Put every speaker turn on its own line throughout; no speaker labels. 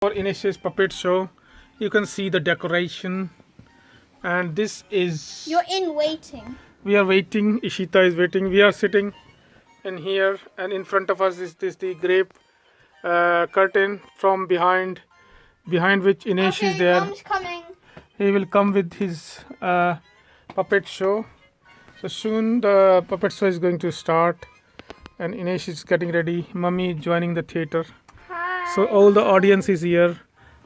For Inesh's puppet show, you can see the decoration, and this is.
You're in waiting.
We are waiting. Ishita is waiting. We are sitting in here, and in front of us is this the grape curtain from behind which Inesh is there.
Mom's coming.
He will come with his puppet show. So soon the puppet show is going to start, and Inesh is getting ready. Mummy is joining the theater.
Hi.
So all the audience is here.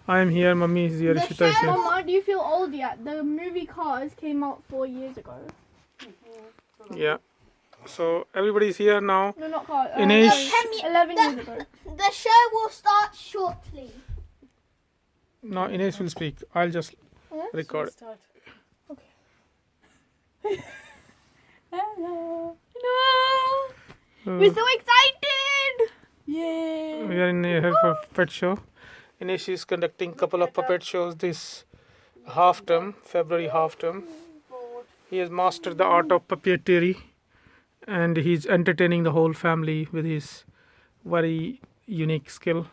I am here. Mummy is here. Ishita is here.
Mom, do you feel old yet? The movie Cars came out 4 years ago.
Yeah. So everybody is here now.
No, not Cars.
Inesh.
11 years ago.
The show will start shortly.
Now Inesh will speak. I'll just record.
Okay. Hello. No. We're so excited. Yay.
We are in here for puppet show. Inesh is conducting couple of puppet shows this half term, February half term. He has mastered the art of puppetry, and he's entertaining the whole family with his very unique skill.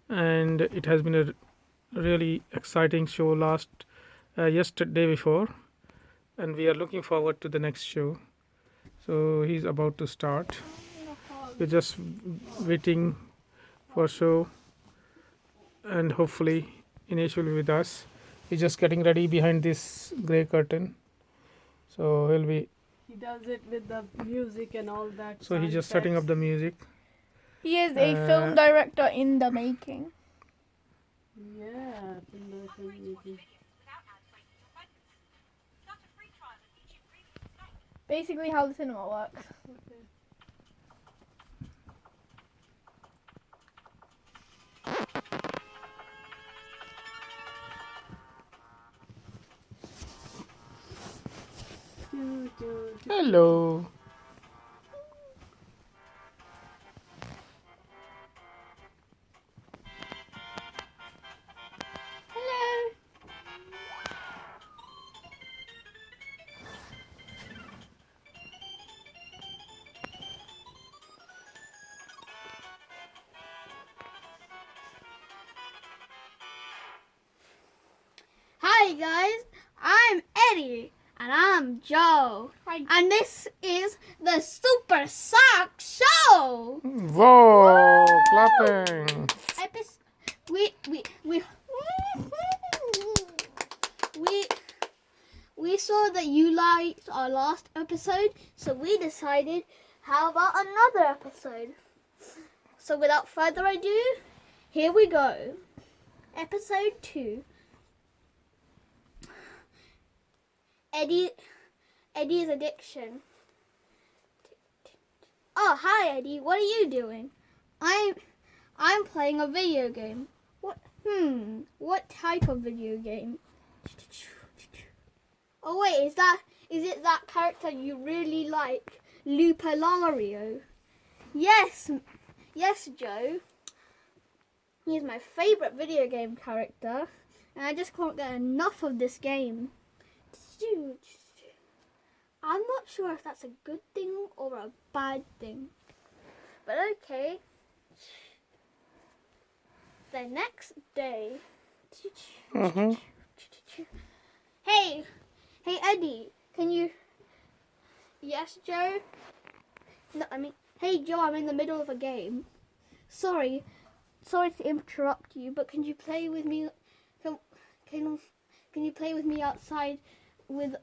And it has been a really exciting show yesterday before, and we are looking forward to the next show. So he's about to start. We're just waiting for show, and hopefully Inesh will be with us. He's just getting ready behind this grey curtain, so he'll be.
He does it with the music and all that.
So he's just setting up the music.
He is a film director in the making.
Yeah.
Basically how the cinema works.
Okay.
Hello.
Hello.
Hi guys, I'm Eddie and I'm Joe.
Hi.
And this is the Super Sock Show.
Whoa! Clapping.
We saw that you liked our last episode, so we decided, how about another episode? So without further ado, here we go. Episode 2. Eddie's addiction. Oh, hi Eddie. What are you doing? I'm playing a video game. What type of video game? Oh wait, is it that character you really like, Lupalario? Yes, Joe. He's my favorite video game character, and I just can't get enough of this game. I'm not sure if that's a good thing or a bad thing, but okay. The next day. Hey Eddie, can you? Yes, Joe. No, hey Joe, I'm in the middle of a game. Sorry to interrupt you, but can you play with me? Can you play with me outside with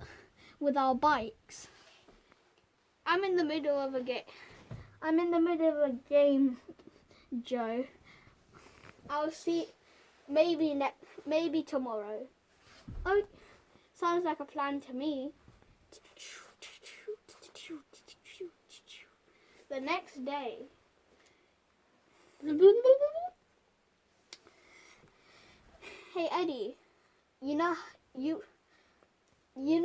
our bikes? I'm in the middle of a game, Joe. I'll see. Maybe tomorrow. Oh, sounds like a plan to me. The next day. Hey Eddie, you know